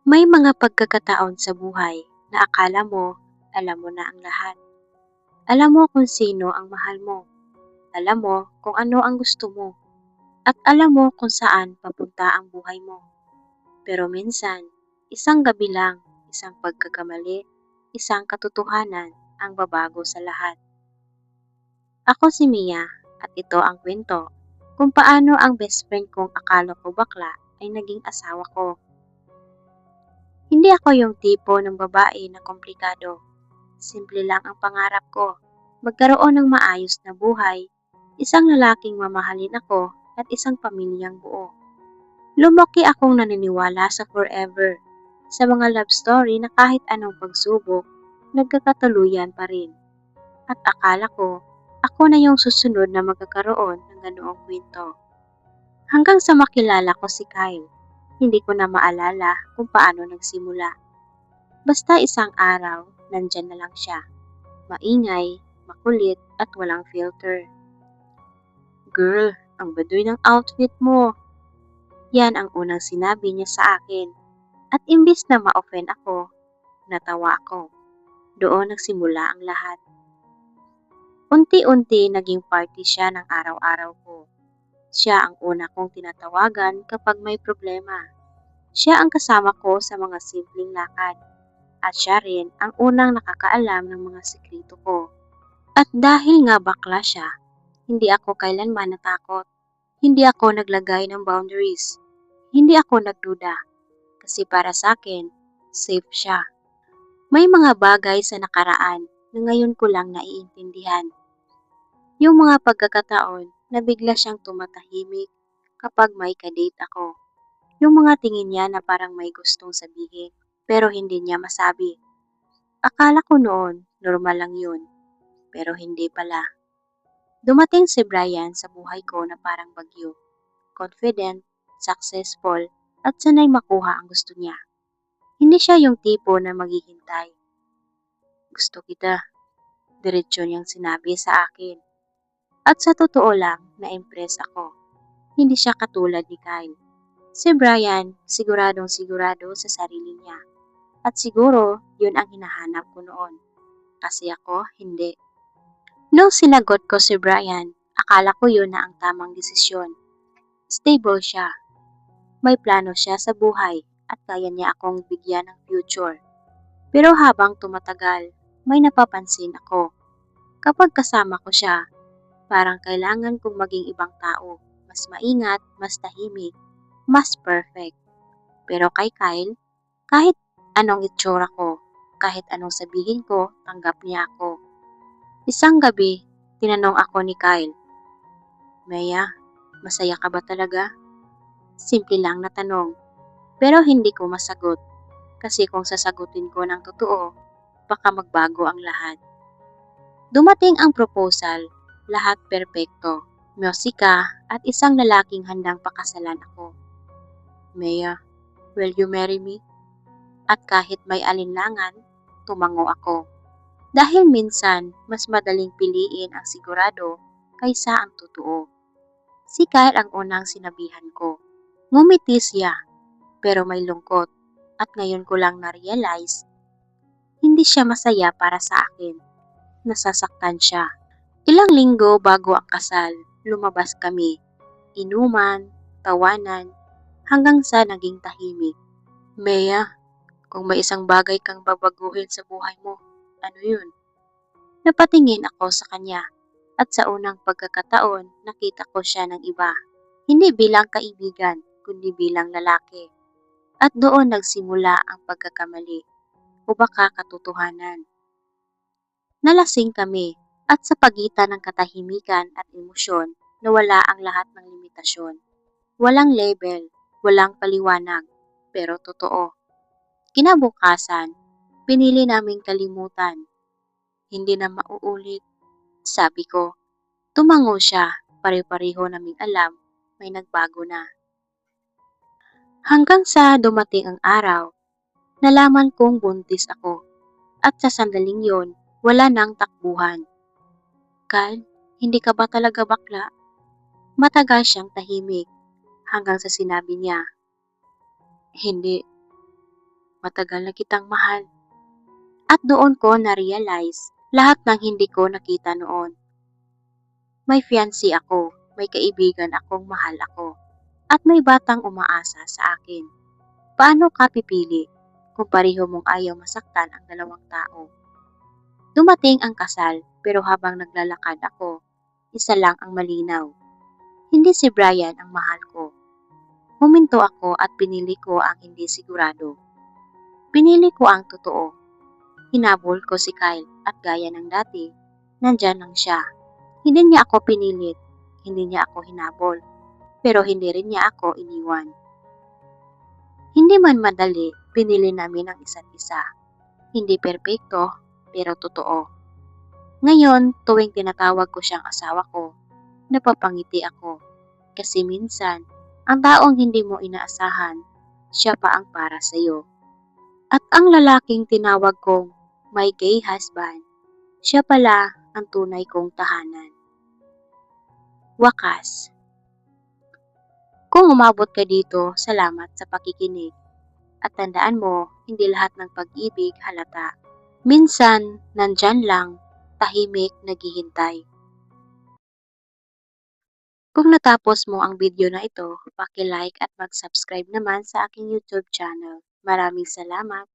May mga pagkakataon sa buhay na akala mo, alam mo na ang lahat. Alam mo kung sino ang mahal mo. Alam mo kung ano ang gusto mo. At alam mo kung saan papunta ang buhay mo. Pero minsan, isang gabi lang, isang pagkakamali, isang katotohanan ang babago sa lahat. Ako si Mia at ito ang kwento kung paano ang best friend kong akala ko bakla ay naging asawa ko. Hindi ako yung tipo ng babae na komplikado. Simple lang ang pangarap ko, magkaroon ng maayos na buhay, isang lalaking mamahalin ako at isang pamilyang buo. Lumaki akong naniniwala sa forever, sa mga love story na kahit anong pagsubok, nagkakatuluyan pa rin. At akala ko, ako na yung susunod na magkakaroon ng ganoong kwento. Hanggang sa makilala ko si Kyle, hindi ko na maalala kung paano nagsimula. Basta isang araw, nandyan na lang siya. Maingay, makulit at walang filter. Girl, ang baduy ng outfit mo. Yan ang unang sinabi niya sa akin. At imbis na ma-offend ako, natawa ako. Doon nagsimula ang lahat. Unti-unti naging party siya ng araw-araw ko. Siya ang una kong tinatawagan kapag may problema. Siya ang kasama ko sa mga simpleng lakad. At siya rin ang unang nakakaalam ng mga sekreto ko. At dahil nga bakla siya, hindi ako kailanman natakot. Hindi ako naglagay ng boundaries. Hindi ako nagduda. Kasi para sa akin, safe siya. May mga bagay sa nakaraan na ngayon ko lang naiintindihan. Yung mga pagkakataon na bigla siyang tumatahimik kapag may kadate ako. Yung mga tingin niya na parang may gustong sabihin pero hindi niya masabi. Akala ko noon normal lang yun, pero hindi pala. Dumating si Brian sa buhay ko na parang bagyo. Confident, successful, at sanay makuha ang gusto niya. Hindi siya yung tipo na maghihintay. Gusto kita, diretso niyang sinabi sa akin. At sa totoo lang, na-impress ako. Hindi siya katulad ni Kyle. Si Brian, siguradong sigurado sa sarili niya. At siguro, yun ang hinahanap ko noon. Kasi ako, hindi. Nung sinagot ko si Brian, akala ko yun na ang tamang desisyon. Stable siya. May plano siya sa buhay at kaya niya akong bigyan ng future. Pero habang tumatagal, may napapansin ako. Kapag kasama ko siya, parang kailangan kong maging ibang tao. Mas maingat, mas tahimik, mas perfect. Pero kay Kyle, kahit anong itsura ko, kahit anong sabihin ko, tanggap niya ako. Isang gabi, tinanong ako ni Kyle, Maya, masaya ka ba talaga? Simple lang na tanong, pero hindi ko masagot. Kasi kung sasagutin ko ng totoo, baka magbago ang lahat. Dumating ang proposal, lahat perpekto, musika at isang lalaking handang pakasalan ako. Maya, will you marry me? At kahit may alinlangan, tumango ako. Dahil minsan, mas madaling piliin ang sigurado kaysa ang totoo. Si Kyle ang unang sinabihan ko. Ngumiti siya, pero may lungkot. At ngayon ko lang na-realize, hindi siya masaya para sa akin. Nasasaktan siya. Ilang linggo bago ang kasal, lumabas kami. Inuman, tawanan, hanggang sa naging tahimik. Maya, kung may isang bagay kang babaguhin sa buhay mo, ano yun? Napatingin ako sa kanya at sa unang pagkakataon nakita ko siya ng iba. Hindi bilang kaibigan, kundi bilang lalaki. At doon nagsimula ang pagkakamali o baka katotohanan. Nalasing kami at sa pagitan ng katahimikan at emosyon, nawala ang lahat ng limitasyon. Walang label, walang paliwanag, pero totoo. Kinabukasan, pinili naming kalimutan. Hindi na mauulit, sabi ko. Tumango siya, pare-pareho naming alam, may nagbago na. Hanggang sa dumating ang araw, nalaman kong buntis ako. At sa sandaling yon, wala nang takbuhan. Kyle, hindi ka ba talaga bakla? Matagal siyang tahimik hanggang sa sinabi niya, hindi. matagal na kitang mahal. At doon ko na-realize lahat ng hindi ko nakita noon. May fiancé ako, may kaibigan akong mahal ako, at may batang umaasa sa akin. Paano ka pipili kung pareho mong ayaw masaktan ang dalawang tao? Dumating ang kasal pero habang naglalakad ako, isa lang ang malinaw. Hindi si Brian ang mahal ko. Huminto ako at pinili ko ang hindi sigurado. Pinili ko ang totoo. Hinabol ko si Kyle at gaya ng dati, nandyan lang siya. Hindi niya ako pinilit, hindi niya ako hinabol, pero hindi rin niya ako iniwan. Hindi man madali, pinili namin ang isa't isa. Hindi perpekto, pero totoo. Ngayon, tuwing tinatawag ko siyang asawa ko, napapangiti ako. Kasi minsan, ang taong hindi mo inaasahan, siya pa ang para sa'yo. At ang lalaking tinawag kong my gay husband, siya pala ang tunay kong tahanan. Wakas. Kung umabot ka dito, salamat sa pakikinig. At tandaan mo, hindi lahat ng pag-ibig halata. Minsan, nandyan lang, tahimik naghihintay. Kung natapos mo ang video na ito, paki-like at mag-subscribe naman sa aking YouTube channel. Maraming salamat!